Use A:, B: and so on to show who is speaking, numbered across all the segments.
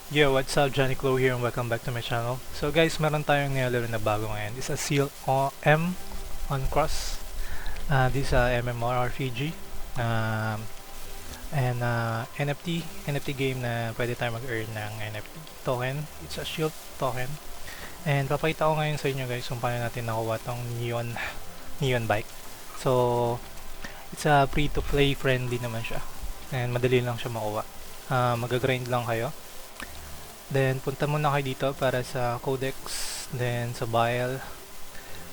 A: Yo, what's up? Johnny Clo here and welcome back to my channel. So guys, meron tayong nilalaro na bago ngayon. It's a Seal M on Cross. This is a MMORPG. And NFT game na pwede tayo mag-earn ng NFT token. It's a shield token. And papakita ko ngayon sa inyo guys kung paano natin nakuha tong neon bike. So, it's a free-to-play friendly naman siya. And madali lang siya makuha. Mag-grind lang kayo. Then, punta muna kayo dito para sa codex, then sa vial.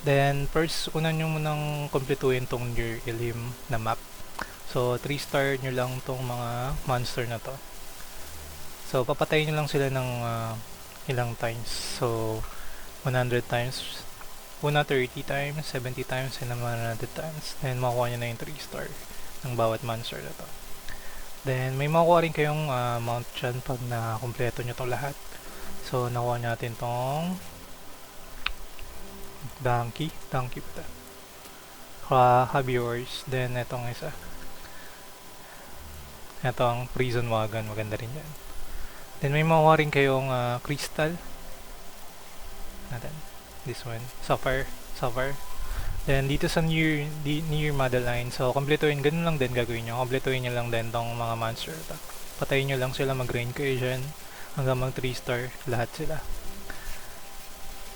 A: Then, first, una nyo munang kompletuhin tong Near Elim na map. So, 3 star nyo lang tong mga monster na to. So, papatayin nyo lang sila ng ilang times. So, 100 times, una 30 times, 70 times, and 100 times. Then, makuha nyo na yung 3 star ng bawat monster na to. Then, may makuha rin kayong mount dyan pag na-kompleto nyo itong lahat. So, nakuha natin tong donkey pa ito. Herbivores. Then, itong isa. Itong prison wagon. Maganda rin yan. Then, may makuha rin kayong crystal. Natin. This one. Sapphire. Then, dito sa near Madeline, so, kompletuhin, ganun lang din gagawin nyo. Kompletuhin nyo lang din tong mga monster. Patayin nyo lang sila, mag-grind kayo dyan. Hanggang mag 3 star, lahat sila.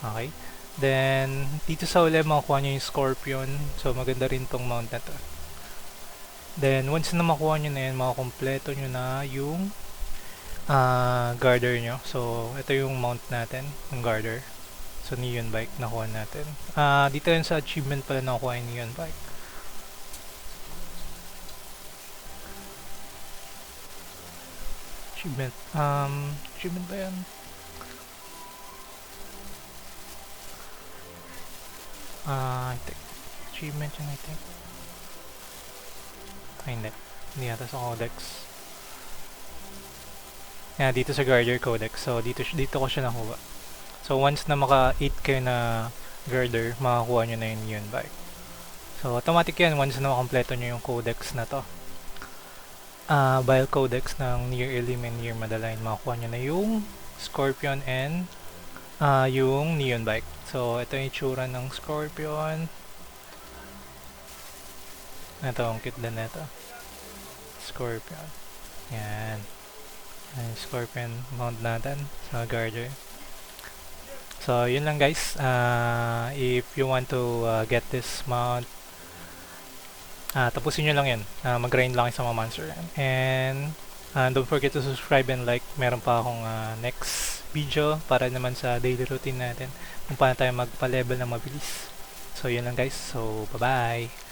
A: Okay. Then, dito sa uli, makukuha nyo yung Scorpion. So, maganda rin tong mount na to. Then, once na makuha nyo na yan, makakompleto nyo na yung garter nyo. So, ito yung mount natin, yung garter. So, neon bike nakuha natin. Dito yun sa achievement pala nakuha yung neon bike. Achievement ba yan? I think. Achievement yun, I think. Hindi. Hindi yata sa codex. Dito sa Garter codex. So, dito ko siya nakuha. So, once na maka-8 kayo na girder, makakuha nyo na yung neon bike. So, automatic yan once na makompleto nyo yung codex na to. Vial codex ng Near Elim and Near Madeline, makakuha nyo na yung Scorpion and yung neon bike. So, ito yung itsura ng Scorpion. Ito, ang cute din nito. Scorpion. Yan. Yung Scorpion mount natin sa garter. So, yun lang guys. If you want to get this mount, tapusin nyo lang yun. Mag-grind lang sa mga monster. And don't forget to subscribe and like. Meron pa akong next video para naman sa daily routine natin kung paano tayo magpa-level ng mabilis. So, yun lang guys. So, bye-bye!